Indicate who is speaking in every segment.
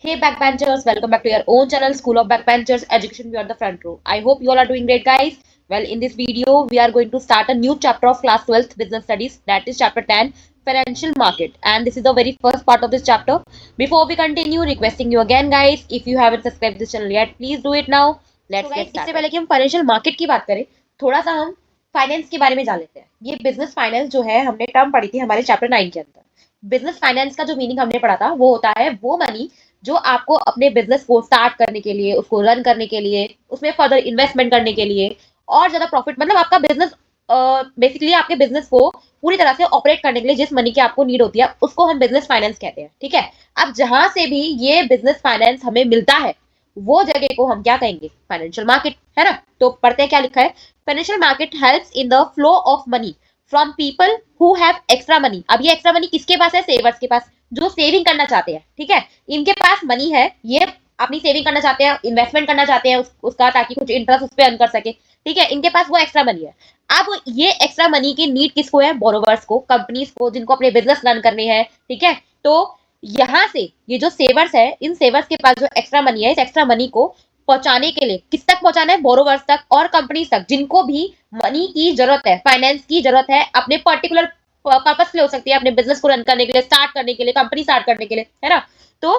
Speaker 1: Hey backbenchers, welcome back to your own channel, School of Backbenchers, Education Beyond the Front Row. I hope you all are doing great, guys. Well, in this video, we are going to start a new chapter of class 12th business studies, that is chapter 10, financial market. And this is the very first part of this chapter. Before we continue, requesting you again, guys, if you haven't subscribed this channel yet, please do it now. Let's get started. इससे पहले कि हम financial market की बात करें, थोड़ा सा हम फाइनेंस के बारे में जान लेते हैं। ये बिजनेस फाइनेंस जो है हमने टर्म पढ़ी थी हमारे चैप्टर 9 के अंदर। बिजनेस फाइनेंस का जो मीनिंग हमने पढ़ा था वो होता है वो मनी जो आपको अपने बिजनेस को स्टार्ट करने के लिए, उसको रन करने के लिए, उसमें फर्दर इन्वेस्टमेंट करने के लिए और ज्यादा प्रॉफिट, मतलब आपका बिजनेस बेसिकली आपके बिजनेस को पूरी तरह से ऑपरेट करने के लिए जिस मनी की आपको नीड होती है उसको हम बिजनेस फाइनेंस कहते हैं। ठीक है, अब जहां से भी ये बिजनेस फाइनेंस हमें मिलता है वो जगह को हम क्या कहेंगे? फाइनेंशियल मार्केट, है ना। तो पढ़ते हैं क्या लिखा है। Financial market helps in the flow of money from people who have extra money. अब ये एक्स्ट्रा मनी किसके पास है? सेवर्स के पास, जो सेविंग करना चाहते हैं। ठीक है, इनके पास मनी है, ये अपनी सेविंग करना चाहते हैं, इन्वेस्टमेंट करना चाहते हैं उसका, ताकि कुछ इंटरेस्ट उस पर अर्न कर सके। ठीक है, इनके पास वो एक्स्ट्रा मनी है। अब ये एक्स्ट्रा मनी की नीड किसको है? बोरोवर्स को, कंपनीज को, जिनको अपने बिजनेस रन करने हैं। ठीक है, तो यहाँ से ये जो सेवर्स है, इन सेवर्स के पास जो एक्स्ट्रा मनी है, इस एक्स्ट्रा मनी को पहुंचाने के लिए किस तक पहुंचाना है? बोरोवर्स तक और कंपनीज तक, जिनको भी मनी की जरूरत है, फाइनेंस की जरूरत है अपने पर्टिकुलर पर्पस के लिए, हो सकती है अपने बिजनेस को रन करने के लिए, स्टार्ट करने के लिए, कंपनी स्टार्ट करने के लिए, है ना। तो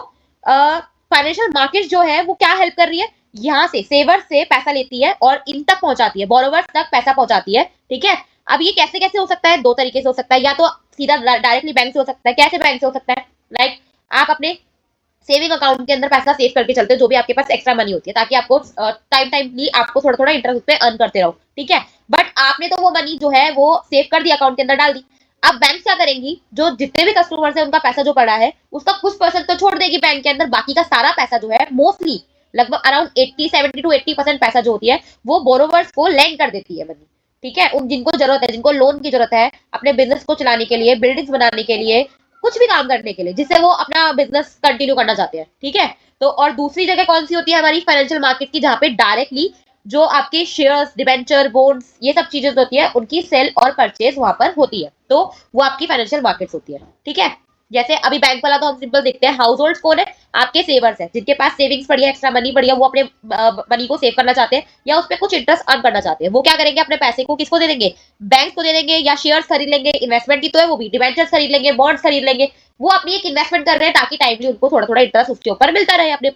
Speaker 1: फाइनेंशियल मार्केट जो है वो क्या हेल्प कर रही है? यहाँ से सेवर्स से पैसा लेती है और इन तक पहुंचाती है, बोरोवर्स तक पैसा पहुंचाती है। ठीक है, अब ये कैसे कैसे हो सकता है? दो तरीके से हो सकता है, या तो सीधा डायरेक्टली बैंक से हो सकता है। कैसे बैंक से हो सकता है? लाइक आप अपने सेविंग अकाउंट के अंदर पैसा सेव करके चलते हो, जो भी आपके पास एक्स्ट्रा मनी होती है, ताकि आपको टाइमली आपको थोड़ा थोड़ा इंटरेस्ट उस पर अर्न करते रहो। ठीक है, बट आपने तो वो मनी जो है वो सेव कर दी, अकाउंट के अंदर डाल दी। अब बैंक क्या करेंगी? जो जितने भी कस्टमर्स है उनका पैसा जो पड़ा है उसका कुछ परसेंट तो छोड़ देगी बैंक के अंदर, बाकी का सारा पैसा जो है, मोस्टली लगभग अराउंड 70 to 80% पैसा जो होती है वो बोरोवर्स को लेंड कर देती है मनी। ठीक है, उन जिनको जरूरत है, जिनको लोन की जरूरत है अपने बिजनेस को चलाने के लिए, बिल्डिंग्स बनाने के लिए, कुछ भी काम करने के लिए, जिससे वो अपना बिजनेस कंटिन्यू करना चाहते हैं। ठीक है, तो और दूसरी जगह कौन सी होती है हमारी फाइनेंशियल मार्केट की? जहां पे डायरेक्टली जो आपके शेयर्स, डिबेंचर, बॉन्ड्स, ये सब चीजें होती है उनकी सेल और परचेज वहां पर होती है, तो वो आपकी फाइनेंशियल मार्केट होती है। ठीक है, जैसे अभी बैंक वाला तो हम सिंपल देखते हैं। हाउस होल्ड कौन है? आपके सेवर्स है, जिनके पास सेविंग्स पड़ी है, एक्स्ट्रा मनी पड़ी है, वो अपने मनी को सेव करना चाहते हैं या उस पर कुछ इंटरेस्ट अर्न करना चाहते हैं। वो क्या करेंगे? अपने पैसे को किसको दे देंगे? बैंक को दे देंगे, या शेयर्स खरीद लेंगे, इन्वेस्टमेंट की तो है वो भी, डिबेंचर्स खरीद लेंगे, बॉन्ड्स खरीद लेंगे। वो अपनी एक इन्वेस्टमेंट कर रहे हैं ताकि टाइमली उनको थोड़ा थोड़ा इंटरेस्ट उसके ऊपर मिलता रहे, अपने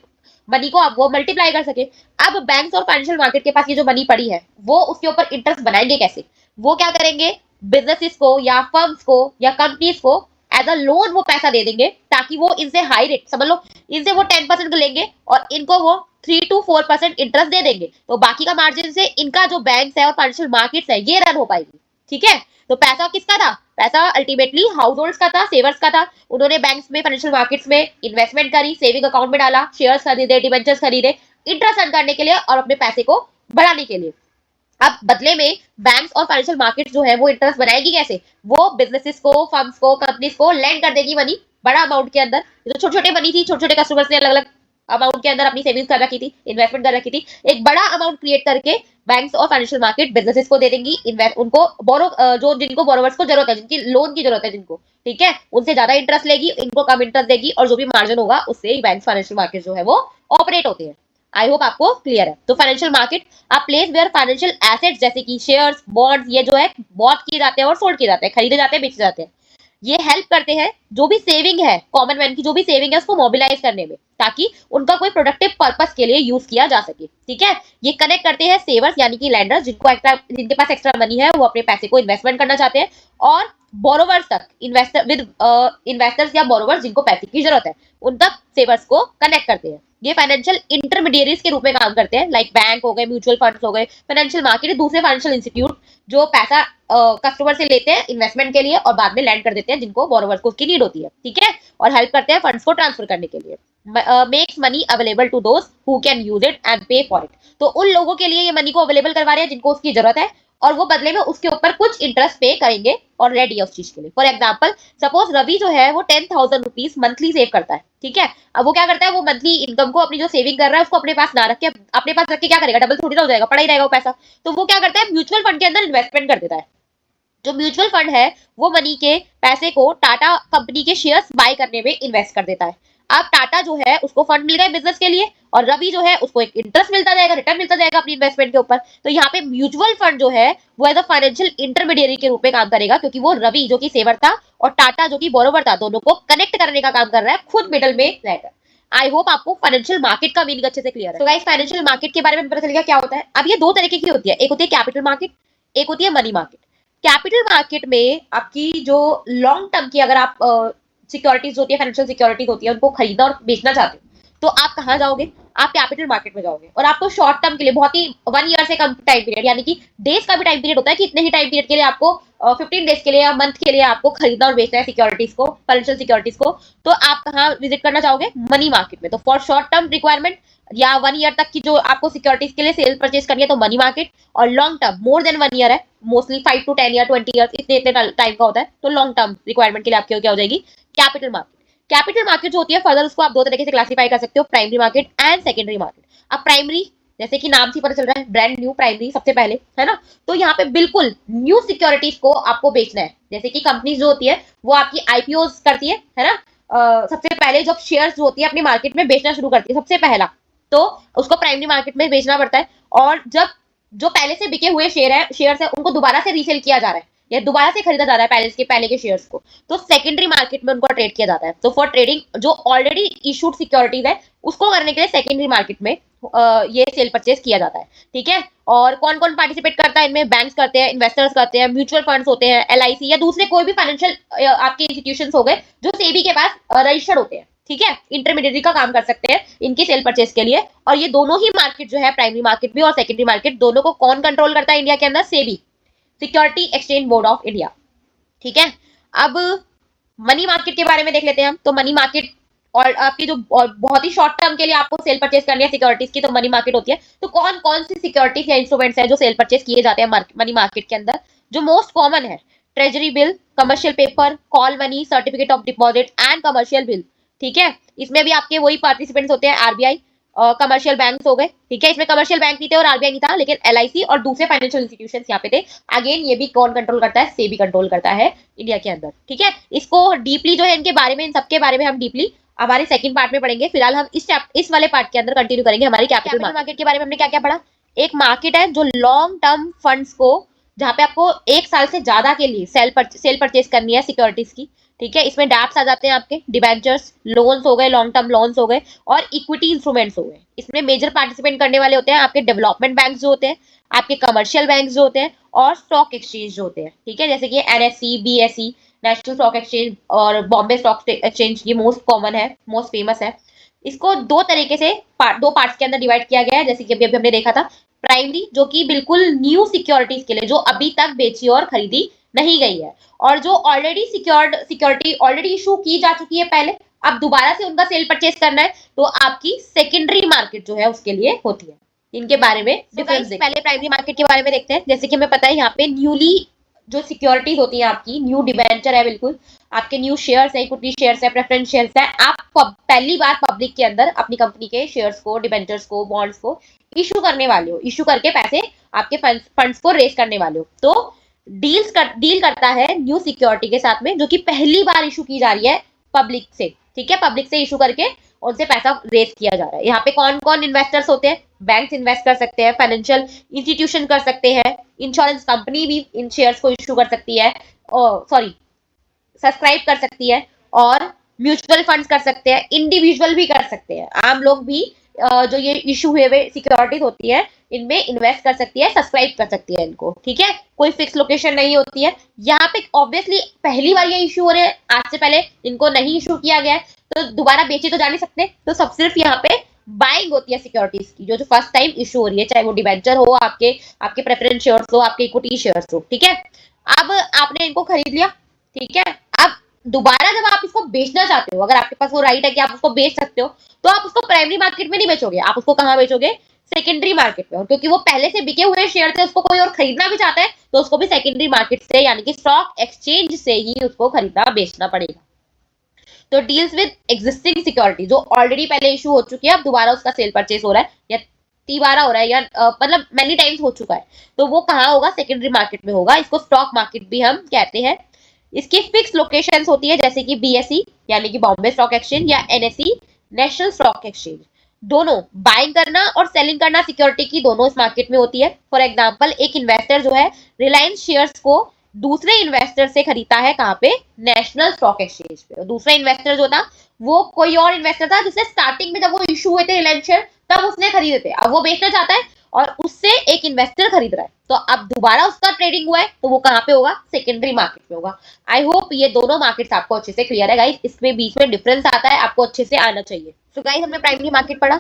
Speaker 1: मनी को अब वो मल्टीप्लाई कर सके। अब बैंक्स और फाइनेंशियल मार्केट के पास ये जो मनी पड़ी है वो उसके ऊपर इंटरेस्ट बनाएंगे कैसे? वो क्या करेंगे? बिजनेसेस को या फर्म्स को या कंपनीज को एज अ लोन वो पैसा दे देंगे, ताकि वो इनसे हाई रेट, समझ लो इनसे वो 10% लेंगे और इनको वो 3 to 4% इंटरेस्ट दे देंगे। तो बाकी का मार्जिन से इनका जो बैंक है और फाइनेंशियल मार्केट्स है ये रन हो पाएगी। ठीक है, तो पैसा किसका था? पैसा अल्टीमेटली हाउस होल्ड का था, सेवर्स का था। उन्होंने बैंक्स में, फाइनेंशियल मार्केट्स में इन्वेस्टमेंट करी, सेविंग अकाउंट में डाला, शेयर्स खरीदे, डिबेंचर्स खरीदे, इंटरेस्ट अर्न करने के लिए और अपने पैसे को बढ़ाने के लिए। अब बदले में बैंक्स और फाइनेंशियल मार्केट जो है वो इंटरेस्ट बनाएगी कैसे? वो बिजनेसेस को, फर्म्स को, कंपनीज को लेंड कर देगी मनी बड़ा अमाउंट के अंदर। जो छोटे छोटे मनी थी, छोटे छोटे कस्टमर्स ने अलग अलग अमाउंट के अंदर अपनी सेविंग्स कर रखी थी, इन्वेस्टमेंट कर रखी थी, एक बड़ा अमाउंट क्रिएट करके बैंक्स और फाइनेंशियल मार्केट बिजनेसेस को दे देंगी, इन्वेस्ट उनको बोरो, जो जिनको बोरोवर्स को जरूरत है, जिनकी लोन की जरूरत है जिनको, ठीक है, उनसे ज्यादा इंटरेस्ट लेगी, इनको कम इंटरेस्ट देगी, और जो भी मार्जिन होगा उससे ही बैंक फाइनेंशियल मार्केट जो है वो ऑपरेट होते हैं। आई होप आपको क्लियर है। तो financial market a place where financial assets जैसे कि शेयर्स, बॉन्ड्स, ये जो है बॉट किए जाते हैं और सोल्ड किए जाते हैं, खरीदे जाते हैं, बेचे जाते हैं। ये हेल्प करते हैं जो भी सेविंग है, कॉमन मैन की जो भी सेविंग है उसको मोबिलाइज करने में, ताकि उनका कोई प्रोडक्टिव पर्पस के लिए यूज किया जा सके। ठीक है, ये कनेक्ट करते हैं सेवर्स यानी कि लैंडर्स, जिनको एक्स्ट्रा, जिनके पास एक्स्ट्रा मनी है, वो अपने पैसे को इन्वेस्टमेंट करना चाहते हैं, और बोरोवर्स तक, इन्वेस्टर विद इन्वेस्टर्स या बोरोवर्स जिनको पैसे की जरूरत है, उन तक सेवर्स को कनेक्ट करते हैं। ये फाइनेंशियल इंटरमीडिएरीज के रूप में काम करते हैं, लाइक बैंक हो गए, म्यूचुअल फंड्स हो गए, फाइनेंशियल मार्केट, दूसरे फाइनेंशियल इंस्टीट्यूट जो पैसा कस्टमर से लेते हैं इन्वेस्टमेंट के लिए और बाद में लैंड कर देते हैं जिनको बोरोवर्स को उसकी नीड होती है। ठीक है, और हेल्प करते हैं फंड्स को ट्रांसफर करने के लिए। Makes money available to those who can use it and pay for it. तो उन लोगों के लिए ये मनी को अवेलेबल करवा रहे हैं जिनको उसकी जरूरत है, और वो बदले में उसके ऊपर कुछ इंटरेस्ट पे करेंगे और रेडी है उस चीज के लिए। फॉर एग्जाम्पल, सपोज रवि जो है वो 10,000 रुपीज मंथली सेव करता है। ठीक है, अब वो क्या करता है? वो मंथली इनकम को, अपनी जो सेविंग कर रहा है उसको अपने पास ना रख के, अपने पास रख के क्या करेगा? डबल थोड़ी ना हो जाएगा, पड़ा ही रहेगा वो पैसा। तो वो क्या करता है? म्यूचुअल फंड के अंदर इन्वेस्टमेंट कर देता है। जो म्यूचुअल फंड है वो मनी के पैसे को टाटा कंपनी के शेयर्स बाय करने में इन्वेस्ट कर देता है। अब टाटा जो है उसको फंड मिल गए बिजनेस के लिए, और रवि जो है उसको एक इंटरेस्ट मिलता जाएगा, रिटर्न मिलता जाएगा अपनी इन्वेस्टमेंट के ऊपर। तो यहाँ पे म्यूचुअल फंड जो है वो एज अ फाइनेंशियल इंटरमीडिएरी के रूप में काम करेगा, क्योंकि वो रवि जो कि सेवर था और टाटा जो कि बोरोवर था, दोनों को कनेक्ट करने का काम कर रहा है, खुद मिडल में रहकर। आई होप आपको फाइनेंशियल मार्केट का मीनिंग अच्छे से क्लियर है। तो गाइस फाइनेंशियल मार्केट के बारे में पता चल गया क्या होता है। अब ये दो तरीके की होती है, एक होती है कैपिटल मार्केट, एक होती है मनी मार्केट। कैपिटल मार्केट में आपकी जो लॉन्ग टर्म की अगर आप सिक्योरिटीज होती है, फाइनेंशियल सिक्योरिटीज होती है, उनको खरीदना और बेचना चाहते हो तो आप कहाँ जाओगे, आप कैपिटल मार्केट में जाओगे। और आपको शॉर्ट टर्म के लिए बहुत ही 1 ईयर से कम टाइम पीरियड, यानी कि डेज का भी टाइम पीरियड होता है कि इतने ही टाइम पीरियड के लिए आपको 15 डेज के लिए या मंथ के लिए आपको खरीदना और बेचना है सिक्योरिटीज को, फाइनेंशियल सिक्योरिटीज को। तो आप कहाँ विजिट करना चाहोगे, मनी मार्केट में। तो फॉर शॉर्ट टर्म रिक्वायरमेंट या 1 ईयर तक की जो आपको सिक्योरिटीज के लिए सेल परचेज करनी है तो मनी मार्केट, और long term more than 1 year है, मोस्टली 5 to 10 ईयर 20 ईयर इतने टाइम का होता है, तो लॉन्ग टर्म रिक्वायरमेंट के लिए आपकी क्या हो जाएगी, कैपिटल मार्केट। कैपिटल मार्केट जो होती है फर्दर उसको आप दो तरीके से क्लासिफाई कर सकते हो, primary market and secondary market. अब प्राइमरी जैसे कि नाम से पता चल रहा है, ब्रांड न्यू प्राइमरी सबसे पहले, है ना। तो यहाँ पे बिल्कुल न्यू सिक्योरिटीज को आपको बेचना है, जैसे कि कंपनी जो होती है वो आपकी आईपीओ करती है ना। सबसे पहले जब शेयर्स जो होती है अपनी मार्केट में बेचना शुरू करती है सबसे पहला, तो उसको प्राइमरी मार्केट में बेचना पड़ता है। और जब जो पहले से बिके हुए शेयर्स है उनको दोबारा से रीसेल किया जा रहा है या दोबारा से खरीदा जा रहा है पहले के शेयर्स को, तो सेकेंडरी मार्केट में उनको ट्रेड किया जाता है। तो फॉर ट्रेडिंग जो ऑलरेडी इशूड सिक्योरिटीज है उसको करने के लिए सेकेंडरी मार्केट में ये सेल परचेज किया जाता है, ठीक है। और कौन कौन पार्टिसिपेट करता है इनमें, बैंक्स करते हैं, इन्वेस्टर्स करते हैं, म्यूचुअल फंड्स होते हैं, एलआईसी या दूसरे कोई भी फाइनेंशियल आपके इंस्टीट्यूशंस हो गए जो सेबी के पास रजिस्टर्ड होते हैं, ठीक है, इंटरमीडिएटरी का काम कर सकते हैं इनकी सेल परचेज के लिए। और ये दोनों ही मार्केट जो है, प्राइमरी मार्केट भी और सेकेंडरी मार्केट, दोनों को कौन कंट्रोल करता है इंडिया के अंदर, SEBI, security exchange board of India, ठीक है। अब मनी मार्केट के बारे में देख लेते हैं हम। तो मनी मार्केट और आपकी जो बहुत ही शॉर्ट टर्म के लिए आपको सेल परचेज करनी है सिक्योरिटीज की, तो मनी मार्केट होती है। तो कौन कौन सी सिक्योरिटीज या इंस्ट्रूमेंट्स हैं जो सेल परचेज किए जाते हैं मनी मार्केट के अंदर, जो मोस्ट कॉमन है, treasury bill, commercial paper, call money, certificate of deposit and commercial bill, ठीक है। इसमें भी आपके वही पार्टिसिपेंट्स होते हैं, आरबीआई, कमर्शियल बैंक्स हो गए, ठीक है। इसमें कमर्शियल बैंक नहीं थे और आरबीआई नहीं था, लेकिन एलआईसी और दूसरे फाइनेंशियल इंस्टीट्यूशंस यहाँ पे थे। अगेन ये भी कौन कंट्रोल करता है, सेबी कंट्रोल करता है इंडिया के अंदर, ठीक है। इसको डीपली जो है इनके बारे में, इन सबके बारे में हम डीपली हमारे सेकंड पार्ट में पढ़ेंगे। फिलहाल हम इस वाले पार्ट के अंदर कंटिन्यू करेंगे हमारी कैपिटल मार्केट के बारे में। हमने क्या क्या पढ़ा, एक मार्केट है जो लॉन्ग टर्म फंड्स को, जहां पे आपको 1 साल से ज्यादा के लिए सेल परचेज करनी है सिक्योरिटीज की, ठीक है। इसमें डैप्स आ जाते हैं आपके, डिबेंचर्स, लोन्स हो गए, लॉन्ग टर्म लोन्स हो गए, और इक्विटी इंस्ट्रूमेंट्स हो गए। इसमें मेजर पार्टिसिपेंट करने वाले होते हैं आपके डेवलपमेंट बैंक जो होते हैं, आपके कमर्शियल बैंक जो होते हैं, और स्टॉक एक्सचेंज जो होते हैं, ठीक है, जैसे कि NSC, BSE, national stock exchange और बॉम्बे स्टॉक एक्सचेंज, ये मोस्ट कॉमन है, मोस्ट फेमस है। इसको दो तरीके से दो पार्ट्स के अंदर डिवाइड किया गया है, जैसे कि अभी हमने देखा था। प्राइमरी जो कि बिल्कुल न्यू सिक्योरिटीज के लिए, जो अभी तक बेची और खरीदी नहीं गई है, और जो ऑलरेडी सिक्योरिटी ऑलरेडी इशू की जा चुकी है पहले, अब दोबारा से उनका सेल परचेज करना है, तो आपकी सेकेंडरी मार्केट जो है उसके लिए होती है। इनके बारे में डिफरेंस पहले प्राइमरी मार्केट के बारे में देखते हैं। जैसे कि हमें पता है यहाँ पे न्यूली जो सिक्योरिटीज होती है आपकी, न्यू डिबेंचर है, बिल्कुल आपके न्यू शेयर्स है, इक्विटी शेयर्स है, प्रेफरेंस शेयर्स है। आप पहली बार पब्लिक के अंदर अपनी कंपनी के शेयर्स को, डिबेंचर्स को, बॉन्ड्स को इशू करने वाले हो, इशू करके पैसे आपके फंड्स को रेस करने वाले हो। तो डील करता है न्यू सिक्योरिटी के साथ में, जो कि पहली बार इशू की जा रही है पब्लिक से, ठीक है, पब्लिक से इशू करके उनसे पैसा रेस किया जा रहा है। यहाँ पे कौन कौन इन्वेस्टर्स होते हैं, बैंक्स इन्वेस्ट कर सकते हैं, फाइनेंशियल इंस्टीट्यूशन कर सकते हैं, इंश्योरेंस कंपनी भी इन शेयर्स को इशू कर सकती है, सब्सक्राइब कर सकती है, और म्यूचुअल फंड्स कर सकते हैं, इंडिविजुअल भी कर सकते हैं, आम लोग भी जो ये इशू हुए हुए सिक्योरिटीज होती है इनमें इन्वेस्ट कर सकती है, सब्सक्राइब कर सकती है इनको, ठीक है। कोई फिक्स लोकेशन नहीं होती है यहाँ पे। ऑब्वियसली पहली बार ये इशू हो रहे हैं, आज से पहले इनको नहीं इशू किया गया है, तो दोबारा बेचे तो जा नहीं सकते, तो सब सिर्फ यहाँ पे बाइंग होती है सिक्योरिटीज की, जो फर्स्ट टाइम इशू हो रही है, चाहे वो डिबेंचर हो, आपके प्रेफरेंस शेयर्स हो, आपके इक्विटी शेयर्स हो, ठीक है। अब आपने इनको खरीद लिया, ठीक है। अब दोबारा जब आप इसको बेचना चाहते हो, अगर आपके पास वो राइट है कि आप उसको बेच सकते हो, तो आप उसको प्राइमरी मार्केट में नहीं बेचोगे, आप उसको कहाँ बेचोगे, सेकेंडरी मार्केट में। और क्योंकि वो पहले से बिके हुए शेयर थे, उसको कोई और खरीदना भी चाहता है, तो उसको भी सेकेंडरी मार्केट से, यानी कि स्टॉक एक्सचेंज से ही उसको खरीदना बेचना पड़ेगा। तो डील्स विद एग्जिस्टिंग सिक्योरिटी, जो ऑलरेडी पहले इशू हो चुकी है, अब दोबारा उसका सेल परचेज हो रहा है, या तीबारा हो रहा है, या मतलब मेनी टाइम्स हो चुका है, तो वो कहाँ होगा, सेकेंडरी मार्केट में होगा। इसको स्टॉक मार्केट भी हम कहते हैं। इसकी फिक्स लोकेशंस होती है, जैसे कि बीएसई यानी कि बॉम्बे स्टॉक एक्सचेंज या एनएसई नेशनल स्टॉक एक्सचेंज। दोनों बाइंग करना और सेलिंग करना सिक्योरिटी की दोनों इस मार्केट में होती है। फॉर एग्जांपल एक इन्वेस्टर जो है रिलायंस शेयर्स को दूसरे इन्वेस्टर से खरीदता है, कहाँ पे, नेशनल स्टॉक एक्सचेंज पे। और दूसरा इन्वेस्टर जो था वो कोई और इन्वेस्टर था जिसने स्टार्टिंग में जब वो इशू हुए थे रिलायंस शेयर तब उसने खरीदे थे, अब वो बेचना चाहता है और उससे एक इन्वेस्टर खरीद रहा है, तो अब दोबारा उसका ट्रेडिंग हुआ है तो वो कहाँ पे होगा, सेकेंडरी मार्केट में होगा। आई होप ये दोनों मार्केट्स आपको अच्छे से क्लियर है गाइस, इसमें बीच में डिफरेंस आता है, आपको अच्छे से आना चाहिए। तो गाइस हमने प्राइमरी मार्केट पढ़ा,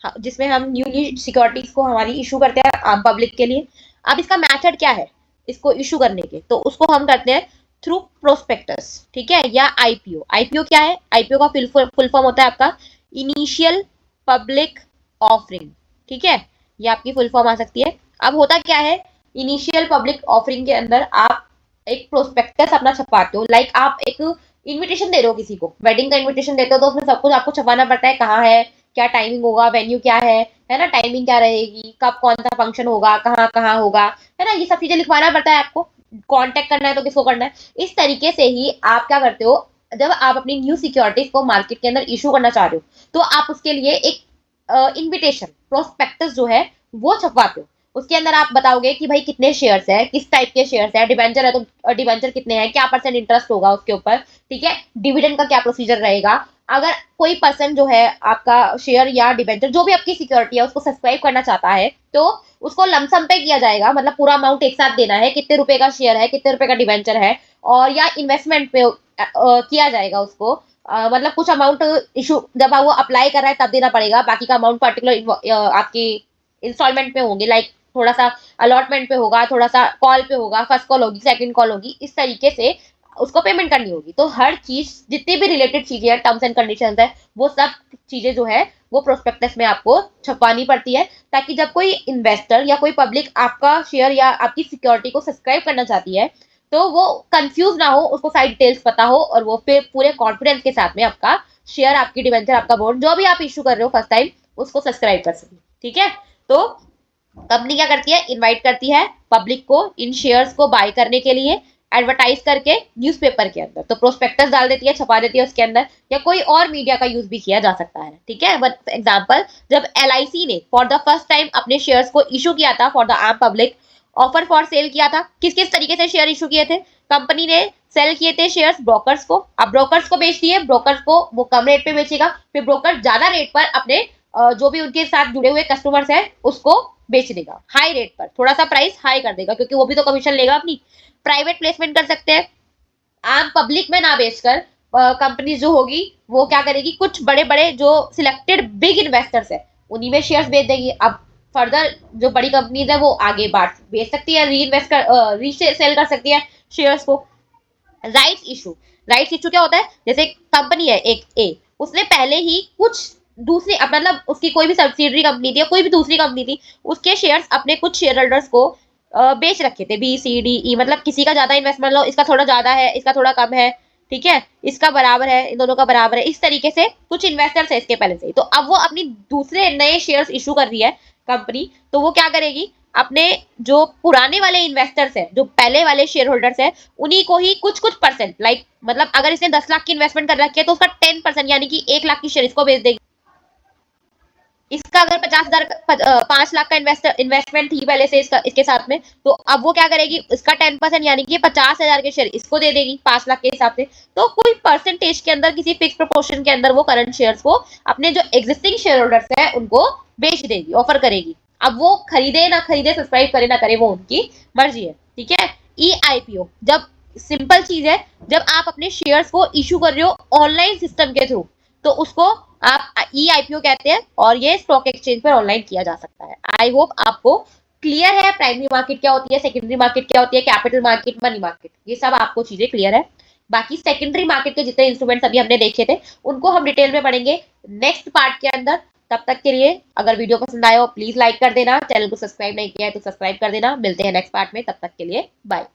Speaker 1: हाँ, जिसमें हम न्यूली सिक्योरिटीज को हमारी इशू करते हैं आम पब्लिक के लिए। अब इसका मेथड क्या है इसको इशू करने के, तो उसको हम करते हैं थ्रू प्रोस्पेक्टस, ठीक है, या आईपीओ। आईपीओ क्या है, आईपीओ का फुल फॉर्म होता है आपका इनिशियल पब्लिक ऑफरिंग, ठीक है, ये आपकी फुल फॉर्म आ सकती है। अब होता क्या है, इनिशियल पब्लिक ऑफरिंग के अंदर आप एक प्रोस्पेक्टस अपना छपवाते हो, लाइक आप एक इनविटेशन दे रहे हो किसी को, वेडिंग का इनविटेशन देते हो तो उसमें सब कुछ आपको छपाना पड़ता है, कहाँ है, क्या टाइमिंग होगा, वेन्यू क्या है ना, टाइमिंग क्या रहेगी, कब कौन सा फंक्शन होगा, कहाँ कहाँ होगा, है ना, ये सब चीजें लिखवाना पड़ता है आपको। कांटेक्ट करना है तो किसको करना है। इस तरीके से ही आप क्या करते हो, जब आप अपनी न्यू सिक्योरिटीज को मार्केट के अंदर इशू करना चाह रहे हो तो आप उसके लिए एक इनविटेशन प्रोस्पेक्टस जो है वो छपवाते हो। उसके अंदर आप बताओगे कि भाई कितने शेयर्स है, किस टाइप के शेयर्स है, डिबेंचर है तो डिबेंचर कितने हैं, क्या परसेंट इंटरेस्ट होगा उसके ऊपर, ठीक है, डिविडेंड का क्या प्रोसीजर रहेगा। अगर कोई पर्सन जो है आपका शेयर या डिबेंचर जो भी आपकी सिक्योरिटी है उसको सब्सक्राइब करना चाहता है तो उसको लमसम पे किया जाएगा, मतलब पूरा अमाउंट एक साथ देना है, कितने रुपए का शेयर है, कितने रुपए का डिबेंचर है, और या इन्वेस्टमेंट पे किया जाएगा उसको। मतलब कुछ अमाउंट इशू जब वो अप्लाई कर रहा है तब देना पड़ेगा, बाकी का अमाउंट पर्टिकुलर आपकी इंस्टॉलमेंट पे होंगे, लाइक थोड़ा सा अलॉटमेंट पे होगा, थोड़ा सा कॉल पे होगा, फर्स्ट कॉल होगी, सेकंड कॉल होगी, इस तरीके से उसको पेमेंट करनी होगी। तो हर चीज जितनी भी रिलेटेड चीजें हैं, टर्म्स एंड कंडीशंस है, वो सब चीजें जो है वो प्रोस्पेक्टस में आपको छपवानी पड़ती है, ताकि जब कोई इन्वेस्टर या कोई पब्लिक आपका शेयर या आपकी सिक्योरिटी को सब्सक्राइब करना चाहती है तो वो कंफ्यूज ना हो, उसको सारी डिटेल्स पता हो और वो फिर पूरे कॉन्फिडेंस के साथ में आपका शेयर, आपकी डिवेंचर, आपका बॉन्ड जो भी आप इशू कर रहे हो फर्स्ट टाइम उसको सब्सक्राइब कर सके, ठीक है। तो कंपनी क्या करती है, इनवाइट करती है पब्लिक को इन शेयर्स को बाय करने के लिए, एडवर्टाइज करके न्यूज़पेपर के अंदर, तो प्रोस्पेक्टस डाल देती है, छपा देती है उसके अंदर, या कोई और मीडिया का यूज भी किया जा सकता है, ठीक है। फॉर एग्जांपल जब एलआईसी ने फॉर द फर्स्ट टाइम अपने शेयर्स को इशू किया था फॉर द आम पब्लिक, ऑफर फॉर सेल किया था, किस किस तरीके से शेयर इशू किए थे, कंपनी ने सेल किए थे शेयर्स ब्रोकर्स को, अब ब्रोकर्स को बेच दिए, ब्रोकर्स को वो कम रेट पे बेचेगा, फिर ब्रोकर ज्यादा रेट पर अपने जो भी उनके साथ जुड़े हुए कस्टमर्स हैं उसको बेच देगा हाई रेट पर, थोड़ा सा प्राइस हाई कर देगा क्योंकि वो भी तो कमीशन लेगा अपनी। प्राइवेट प्लेसमेंट कर सकते हैं, आम पब्लिक में ना बेचकर कंपनी जो होगी वो क्या करेगी, कुछ बड़े बड़े जो सिलेक्टेड बिग इन्वेस्टर्स है उन्हीं में शेयर्स बेच देगी। अब फर्दर जो बड़ी कंपनीज है वो आगे बात बेच सकती है, री इन्वेस्ट कर रीसेल कर सकती है शेयर्स को। राइट्स इशू, राइट्स इशू क्या होता है, जैसे कंपनी है एक ए, उसने पहले ही कुछ दूसरी मतलब उसकी कोई भी सब्सिडरी कंपनी थी या कोई भी दूसरी कंपनी थी, उसके शेयर्स अपने कुछ शेयर होल्डर्स को बेच रखे थे, बी सी डी ई, मतलब किसी का ज्यादा इन्वेस्टमेंट लो, इसका थोड़ा ज्यादा है, इसका थोड़ा कम है, ठीक है, इसका बराबर है, इन दोनों का बराबर है, इस तरीके से कुछ इन्वेस्टर्स है इसके पहले से ही। तो अब वो अपनी दूसरे नए शेयर्स इशू कर रही है कंपनी, तो वो क्या करेगी, अपने जो पुराने वाले इन्वेस्टर्स है, जो पहले वाले शेयर होल्डर्स है, उन्हीं को ही कुछ कुछ परसेंट, लाइक मतलब अगर इसने 10 लाख की इन्वेस्टमेंट कर रखी है तो उसका 10% यानी कि 1 लाख की शेयर इसको बेच देगी। इसका अगर 50,000 5 लाख का इन्वेस्टमेंट थी पहले से इसके साथ में, तो अब वो क्या करेगी, इसका 10% यानी कि 50,000 के शेयर इसको दे देगी 5 लाख के हिसाब से। तो कोई परसेंटेज के अंदर, किसी फिक्स प्रोपोर्शन के अंदर वो करंट शेयर्स को अपने जो एग्जिस्टिंग शेयर होल्डर्स है उनको बेच देगी, ऑफर करेगी। अब वो खरीदे ना खरीदे, सब्सक्राइब करे ना करे, वो उनकी मर्जी है, ठीक है। ई आईपीओ, जब सिंपल चीज है, जब आप अपने शेयर्स को इशू कर रहे हो ऑनलाइन सिस्टम के थ्रू तो उसको आप ई आईपीओ कहते हैं, और ये स्टॉक एक्सचेंज पर ऑनलाइन किया जा सकता है। आई होप आपको क्लियर है प्राइमरी मार्केट क्या होती है, सेकेंडरी मार्केट क्या होती है, कैपिटल मार्केट, मनी मार्केट, ये सब आपको चीजें क्लियर है। बाकी सेकेंडरी मार्केट के जितने इंस्ट्रूमेंट्स अभी हमने देखे थे उनको हम डिटेल में पढ़ेंगे नेक्स्ट पार्ट के अंदर। तब तक के लिए अगर वीडियो पसंद आया हो प्लीज लाइक कर देना, चैनल को सब्सक्राइब नहीं किया है तो सब्सक्राइब कर देना। मिलते हैं नेक्स्ट पार्ट में, तब तक के लिए बाय।